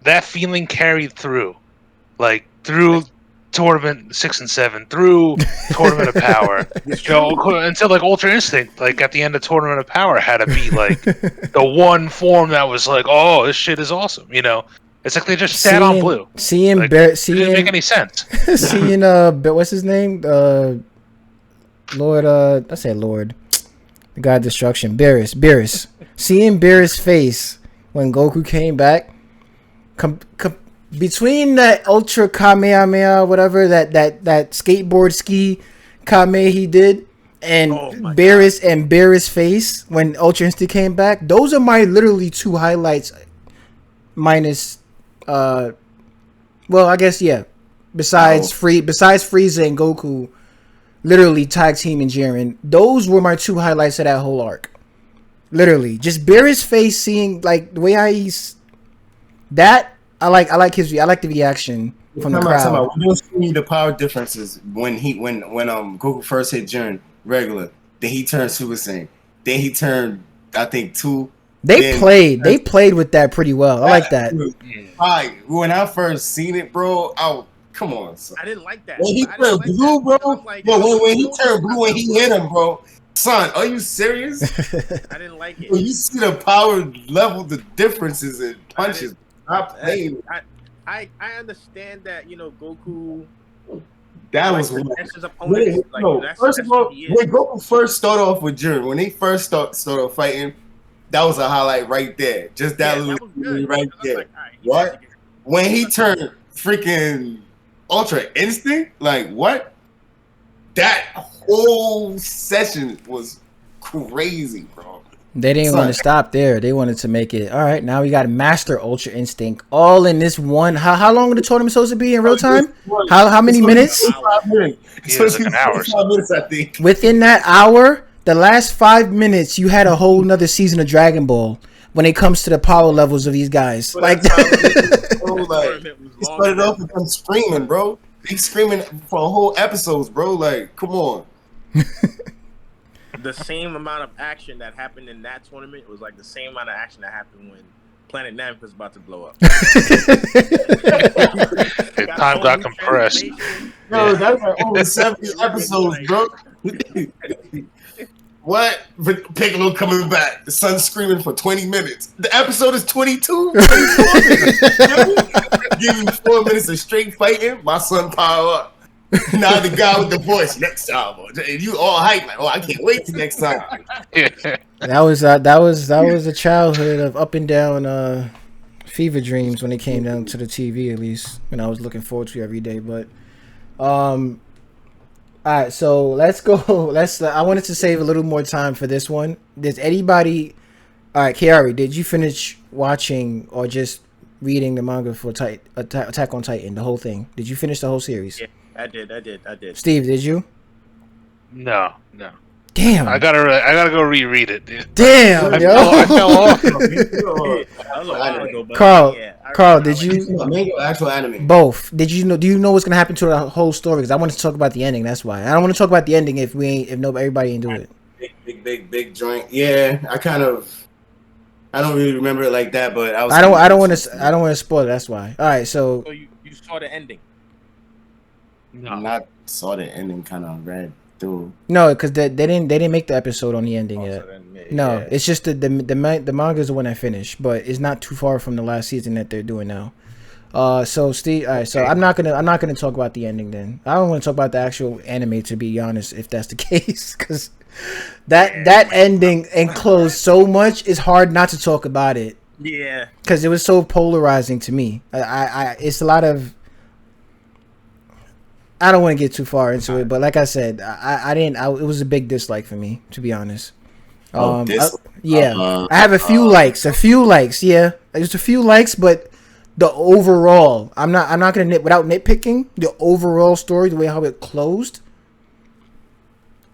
that feeling carried through, like through Tournament 6 and 7, through Tournament of Power, until like Ultra Instinct, like at the end of Tournament of Power, had to be like the one form that was like, oh, this shit is awesome. It's like they just sat on Blue. It didn't make any sense. Seeing what's his name? Lord, I say Lord, the God of Destruction, Beerus. Seeing Beerus' face when Goku came back, between that Ultra Kamehameha, whatever that skateboard ski Kame he did, and Beerus' face when Ultra Instinct came back, those are my literally two highlights. Minus, I guess besides Frieza and Goku, literally tag team and Jiren, those were my two highlights of that whole arc. Literally, just Beerus' face, seeing like the way he's that. I like the reaction from the crowd. We don't see the power differences when Goku first hit Jiren regular. Then he turned Super Saiyan. Then he turned, I think, 2. They played with that pretty well. I like that. When I first seen it, bro, come on, son. I didn't like that. When he turned blue, bro. When he turned blue and he hit him, bro. Son, are you serious? I didn't like it. When you see the power level, the differences in punches. I understand that Goku Goku. That was his opponent. First of all, when Goku first started off with Jiren, when they first started fighting, that was a highlight right there. Just that little right there. Like, what? When he turned freaking Ultra Instinct, like what? That whole session was crazy, bro. They didn't want to stop there. They wanted to make it, all right, now we got Master Ultra Instinct all in this one. How long were the tournament supposed to be in real time? How many minutes? 5 minutes. It was like an hour. 5 minutes, I think. Within that hour, the last 5 minutes, you had a whole nother season of Dragon Ball when it comes to the power levels of these guys. But he started off with them screaming, bro. They screaming for a whole episodes, bro. Like, come on. The same amount of action that happened in that tournament was like the same amount of action that happened when Planet Namek was about to blow up. Time got compressed. No, that's like over 70 episodes, bro. What? Piccolo coming back. The sun's screaming for 20 minutes. The episode is 22. 24 minutes. Give me 4 minutes of straight fighting. My son power up. Now the guy with the voice next time. And you all hype like, oh, I can't wait till next time. That was a childhood of up and down fever dreams when it came down to the TV, at least, and I was looking forward to every day. But all right, so let's go. I wanted to save a little more time for this one. Does anybody? All right, Kiari, did you finish watching or just reading the manga for Attack on Titan, the whole thing? Did you finish the whole series? Yeah, I did. Steve, did you? No. Damn. I gotta go reread it, dude. Damn, I yo. fell off. That was a while ago, but Carl, yeah, Carl, did you Mango actual anime? both? Did you know? Do you know what's gonna happen to the whole story? Because I wanted to talk about the ending. That's why I don't want to talk about the ending if everybody ain't do it. Big joint. Yeah, I don't really remember it like that, but I don't want to spoil it. That's why. All right, so So you saw the ending. No. not saw the ending, kind of read through. no, because they didn't make the episode on the ending Oh, yet. so then, yeah, No, yeah. it's just the manga is the one I finished, but it's not too far from the last season that they're doing now. So Steve, all right, so I'm not gonna talk about the ending then. I don't want to talk about the actual anime, to be honest, if that's the case, because that ending enclosed so much, it's hard not to talk about it Yeah. because it was so polarizing to me. It's a lot of. I don't want to get too far into it, but like I said, I didn't. It was a big dislike for me, to be honest. Yeah, I have a few likes. Yeah, there's a few likes, but the overall, I'm not gonna without nitpicking the overall story, the way how it closed.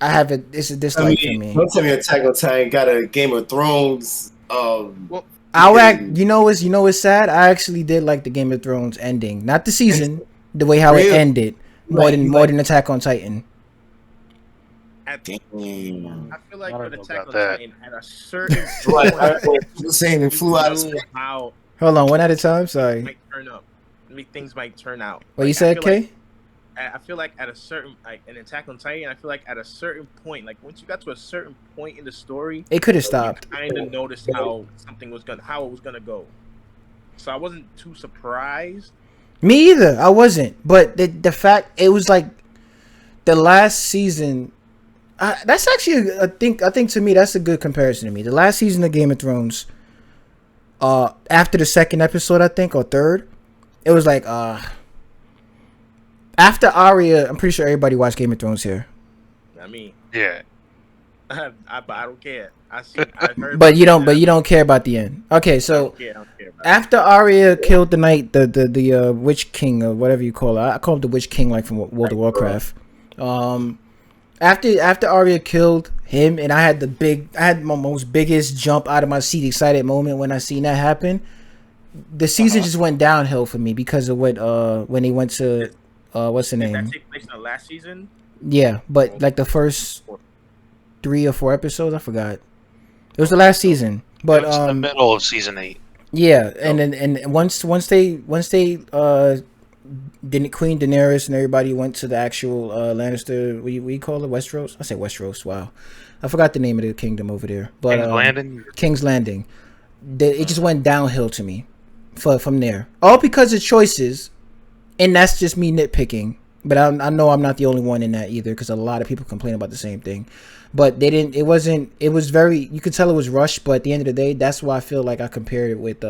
It's a dislike for me. Don't tell me Attack on Titan got a Game of Thrones. You know what's sad? I actually did like the Game of Thrones ending, not the season, the way how it ended, more than Attack on Titan. Damn. I feel like I with don't know Attack about on that. Titan, at a certain Like, point, you're saying it flew out of you space. knew how Hold on, one at a time. it Sorry. might turn up. Things might turn out. What you Like, said, I feel Kay? like- I feel like at a certain, like in Attack on Titan, I feel like at a certain point, like once you got to a certain point in the story, It could have stopped. kind of noticed how it was gonna go. So I wasn't too surprised. Me either. I wasn't. But the fact it was like the last season. That's actually I think to me that's a good comparison to me. The last season of Game of Thrones. After the second episode, I think, or third, it was like after Arya. I'm pretty sure everybody watched Game of Thrones here. I mean, Yeah. but I don't care. I heard. But you don't care about the end. Okay, so I don't care about it. after Arya killed the knight, the Witch King or whatever you call it, I call him the Witch King, like from World of Warcraft. After Arya killed him, and I had my most biggest jump out of my seat, excited moment when I seen that happen. The season just went downhill for me because of what when they went to what's the Did name? that take place in the last season? Yeah, but like the first 3 or 4 episodes, I forgot. It was the last season, but It was the middle of season 8. yeah, and once they Queen Daenerys and everybody went to the actual Lannister, we call it Westeros. I say Westeros. Wow, I forgot the name of the kingdom over there. But King's Landing. King's Landing. It just went downhill to me, from there. All because of choices, and that's just me nitpicking. But I know I'm not the only one in that either, because a lot of people complain about the same thing. But they didn't. It wasn't. It was very. You could tell it was rushed. But at the end of the day, that's why I feel like I compared it with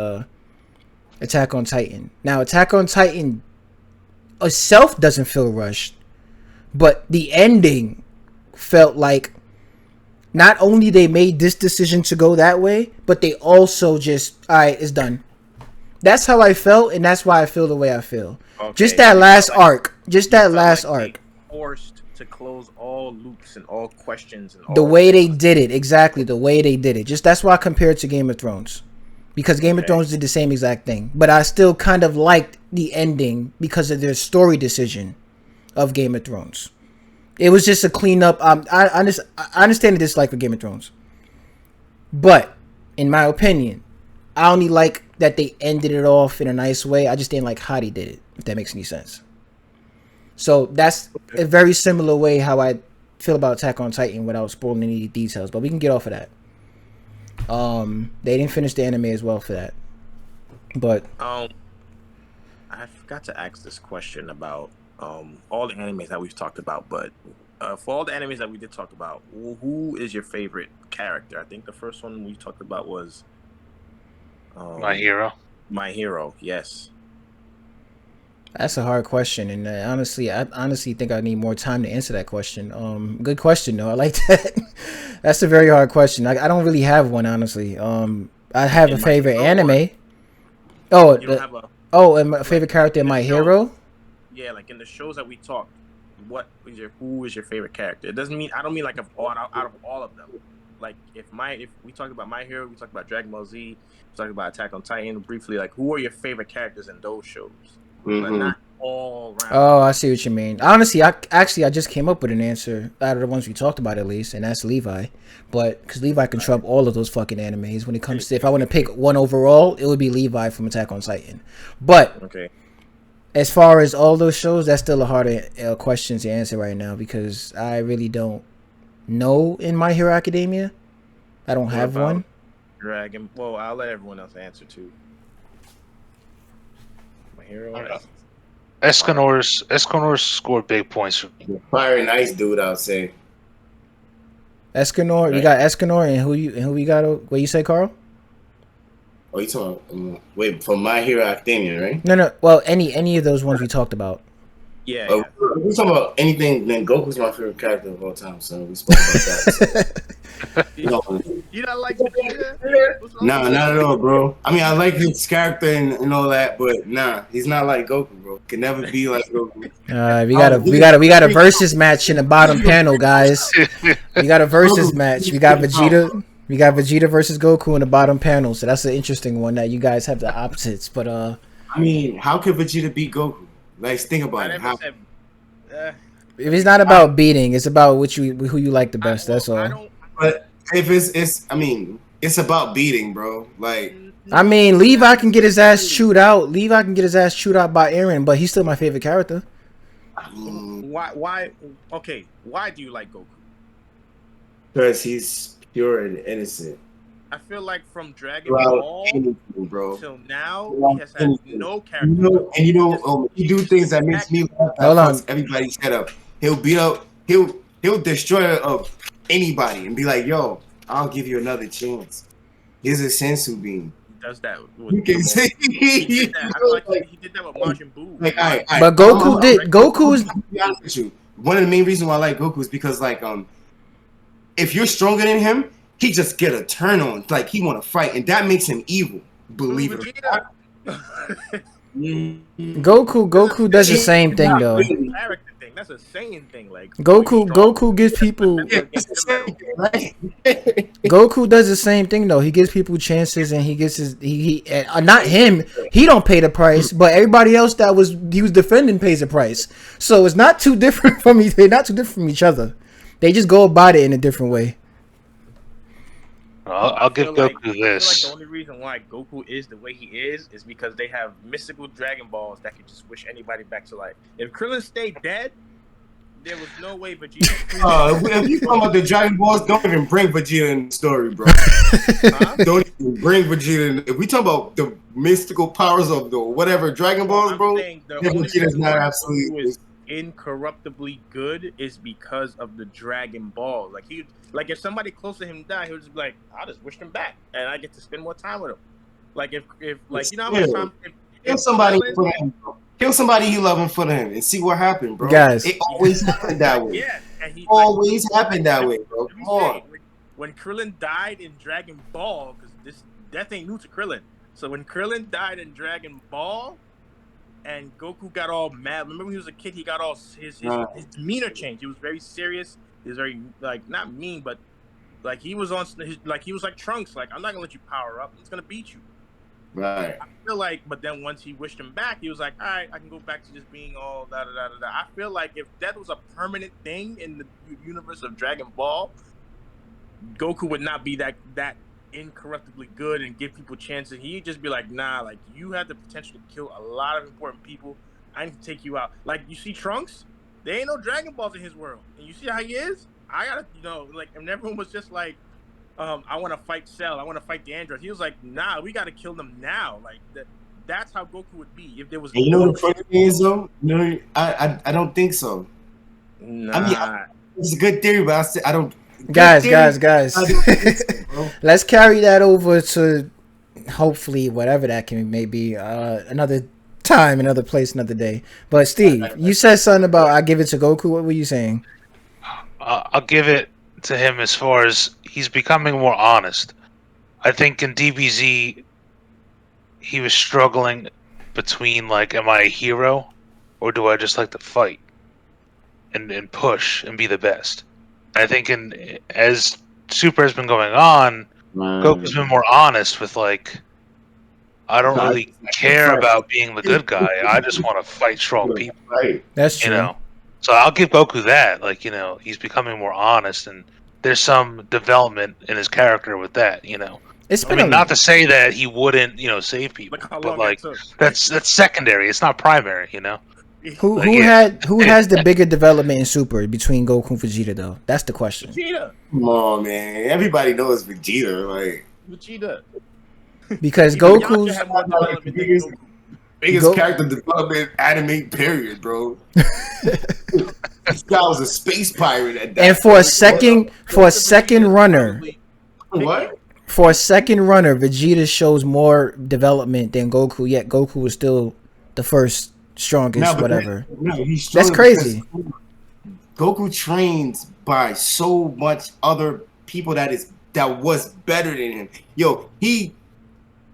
Attack on Titan. Now, Attack on Titan itself doesn't feel rushed, but the ending felt like not only they made this decision to go that way, but they also just, all right, it's done. That's how I felt, and that's why I feel the way I feel. Okay. Just that last arc. Just that Felt last like they arc. forced to close all loops and all questions and all The way they did it, exactly the way they did it. Just that's why I compared it to Game of Thrones, because Game of Thrones did the same exact thing, but I still kind of liked the ending because of their story decision of Game of Thrones. It was just a cleanup. I understand the dislike for Game of Thrones, but in my opinion, I only like that they ended it off in a nice way. I just didn't like how they did it, if that makes any sense. So that's a very similar way how I feel about Attack on Titan without spoiling any details, but we can get off of that. They didn't finish the anime as well for that, but I forgot to ask this question about all the animes that we've talked about, but for all the animes that we did talk about, who is your favorite character? I think the first one we talked about was My Hero. My Hero. Yes. That's a hard question, and I honestly think I need more time to answer that question. Good question though. I like that. That's a very hard question. I don't really have one, honestly. I have a favorite anime. Oh, You don't have a and my favorite character in My show. Hero. Yeah, like in the shows that we talked, who is your favorite character? It doesn't mean I don't mean like out of all of them. Like if we talked about My Hero, we talked about Dragon Ball Z, we talked about Attack on Titan briefly. Like who are your favorite characters in those shows? But not all around. Oh, I see what you mean. Honestly, I just came up with an answer out of the ones we talked about at least, and that's Levi. But because Levi can trump all of those fucking animes when it comes to, if I want to pick one overall, it would be Levi from Attack on Titan. But okay, as far as all those shows, that's still a hard question to answer right now because I really don't know in My Hero Academia. I don't have one. Dragon. Well, I'll let everyone else answer too. My Hero. Escanor's scored big points. Fire and Ice dude, I'll say. Escanor, you got Escanor, and who you got? What you say, Carl? Oh, you talking? Wait, from My Hero Academia, right? No. Well, any of those ones we talked about. Yeah. We talking about anything. Then Goku's my favorite character of all time, so we spoke about that. So, You don't like Vegeta? Nah, not at all, bro. I mean, I like his character and all that, but nah, he's not like Goku, bro. Can never be like Goku. We got a versus match in the bottom panel, guys. We got a versus match. We got Vegeta. We got Vegeta versus Goku in the bottom panel, so that's an interesting one that you guys have the opposites. But I mean, how could Vegeta beat Goku? Like, think about it. How? If it's not about beating, it's about who you like the best. That's all. But if it's about beating, bro. Like, I mean, Levi can get his ass chewed out. Levi can get his ass chewed out by Eren, but he's still my favorite character. Why? Okay, why do you like Goku? Because he's pure and innocent. I feel like from Dragon Ball till now, he has had no character. He do things that makes me laugh. Hold on, everybody shut up. He'll beat up. He'll destroy anybody and be like, "Yo, I'll give you another chance." Here's a sensu bean. He does that. You can say he did that. I feel like he did that with Majin Buu. Like, all right. But Goku did. Goku is. To be honest with you, one of the main reasons why I like Goku is because, like, if you're stronger than him, he just get a turn on. Like, he want to fight, and that makes him evil. Believe it or not. Goku does the same thing though. Character thing. That's a Saiyan thing. Like Goku gives people. Goku does the same thing though. He gives people chances, and he gets his. He not him. He don't pay the price, but everybody else he was defending pays the price. So it's not too different from They're not too different from each other. They just go about it in a different way. I'll give Goku this. I feel like the only reason why Goku is the way he is because they have mystical Dragon Balls that can just wish anybody back to life. If Krillin stayed dead, there was no way Vegeta. If you talking about the Dragon Balls, don't even bring Vegeta in the story, bro. Don't even bring Vegeta in. If we talk about the mystical powers of the whatever Dragon Balls, bro, Vegeta's not absolutely incorruptibly good is because of the Dragon Ball. Like if somebody close to him died, he would just be like, I'll just wish them back and I get to spend more time with him. Like if like you know how much time kill somebody for him, kill somebody you love in front of him and see what happened, bro. Guys, it always happened that way. Yeah, and he always happened that way, bro. Come on. When Krillin died in Dragon Ball, because this death ain't new to Krillin. So when Krillin died in Dragon Ball and Goku got all mad. Remember when he was a kid, he got all his demeanor changed. He was very serious. He was very not mean, but like he was he was like Trunks. Like, I'm not gonna let you power up. I'm just gonna beat you. Right. I feel like, but then once he wished him back, he was like, all right, I can go back to just being all da da da da. I feel like if that was a permanent thing in the universe of Dragon Ball, Goku would not be that incorruptibly good and give people chances. He'd just be like, nah, like you have the potential to kill a lot of important people. I need to take you out. Like, you see Trunks, there ain't no Dragon Balls in his world, and you see how he is. I gotta, like, and everyone was just like, I want to fight Cell, I want to fight the androids. He was like, nah, we gotta kill them now. Like That's how Goku would be if there was. And you know the funny thing is though, no, I don't think so. Nah. I mean, it's a good theory, but I don't. Guys, theory, guys. I don't think so, bro. Let's carry that over to hopefully whatever that can may be. Another time, another place, another day. But Steve, you said something about I give it to Goku. What were you saying? I'll give it to him as far as he's becoming more honest. I think in DBZ, he was struggling between like, am I a hero, or do I just like to fight and push and be the best? I think as Super has been going on, Goku's been more honest with like, I don't really care about being the good guy. I just want to fight strong people. Right. That's true. You know, so I'll give Goku that. Like, you know, he's becoming more honest, and there's some development in his character with that. You know, It's I been mean, not to say that he wouldn't, you know, save people, Look how but long like that took. that's secondary. It's not primary. You know. who yeah. who has the bigger development in Super between Goku and Vegeta though? That's the question. Vegeta. Come on, man. Everybody knows Vegeta. Like Vegeta. Because Even Goku's Yamcha had more development than biggest, Goku. biggest character development anime period, bro. This guy was a space pirate at that. and for a second runner, What? for a second runner, Vegeta shows more development than Goku. Yet Goku is still the first strongest, No, but whatever. He's That's stronger crazy. because Goku trains by so much other people that was better than him. Yo,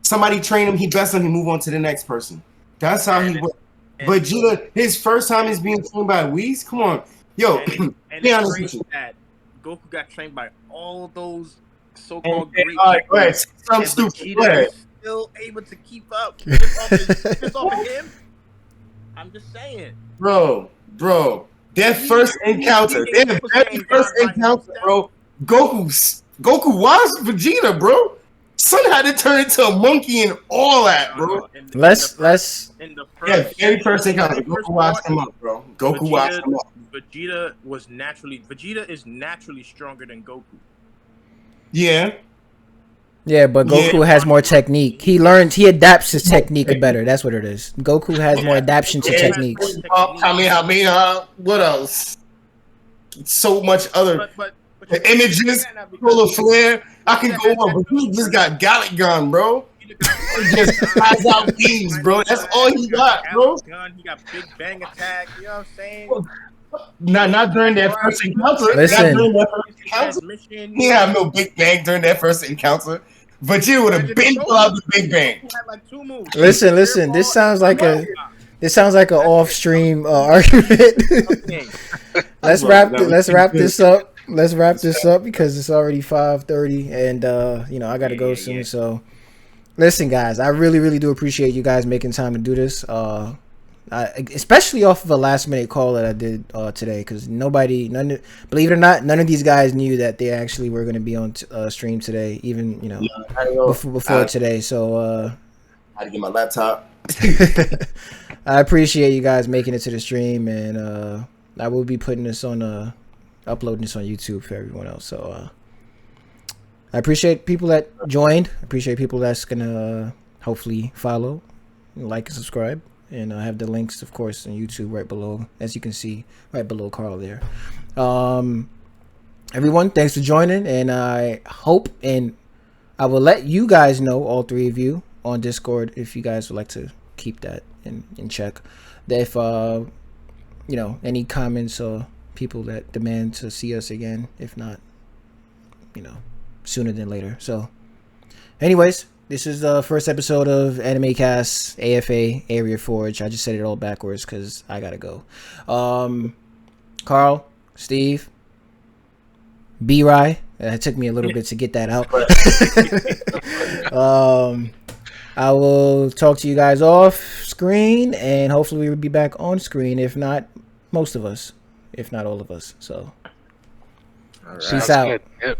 somebody train him, he best him, he move on to the next person. That's how he works. Vegeta, his first time is being trained by Whis. Come on, yo. And be it's honest crazy with you. that Goku got trained by all those so-called great All right, go ahead. people, Some and stupid. Vegeta Go ahead. is still able to keep up. Just off of him. I'm just saying. Bro. Their first encounter, bro. Goku was Vegeta, bro. Son had to turn into a monkey and all that, bro. Let's Very first encounter. Goku washed him up, bro. Goku washed him up. Vegeta is naturally stronger than Goku. Yeah. Yeah, but Goku has more technique. He adapts his technique better. That's what it is. Goku has more adaptation to techniques. Kamehameha. What else? So much other. But The images, full of flare. I can go on, but he just got Gallic Gun, bro. He just flies out beams, bro. That's all he got, bro. He got Big Bang Attack. You know what I'm saying? Not during that first encounter. Listen. Not during that first encounter. He didn't have no Big Bang during that first encounter. Vegeta would have been out the Big Bang. He had like 2 moves. Listen. This sounds like an off-stream argument. Let's wrap this up. Let's wrap this up because it's already 5:30, and I gotta go soon. Yeah. So, listen, guys, I really, really do appreciate you guys making time to do this. Especially off of a last-minute call that I did today, because believe it or not, none of these guys knew that they actually were going to be on stream today, even before today. So, I had to get my laptop. I appreciate you guys making it to the stream, and I will be putting this on uploading this on YouTube for everyone else. So I appreciate people that joined. I appreciate people that's gonna hopefully follow, like, and subscribe. And I have the links, of course, on YouTube right below, as you can see, right below Carl there. Everyone, thanks for joining, and I hope, and I will let you guys know, all 3 of you, on Discord, if you guys would like to keep that in check. That if any comments or people that demand to see us again, if not sooner than later. So anyways, this is the first episode of Anime Cast AFA Area Forge. I just said it all backwards because I gotta go. Carl, Steve, B-Ry, it took me a little bit to get that out. I will talk to you guys off screen, and hopefully we will be back on screen, if not most of us, if not all of us. So, peace out. Yep.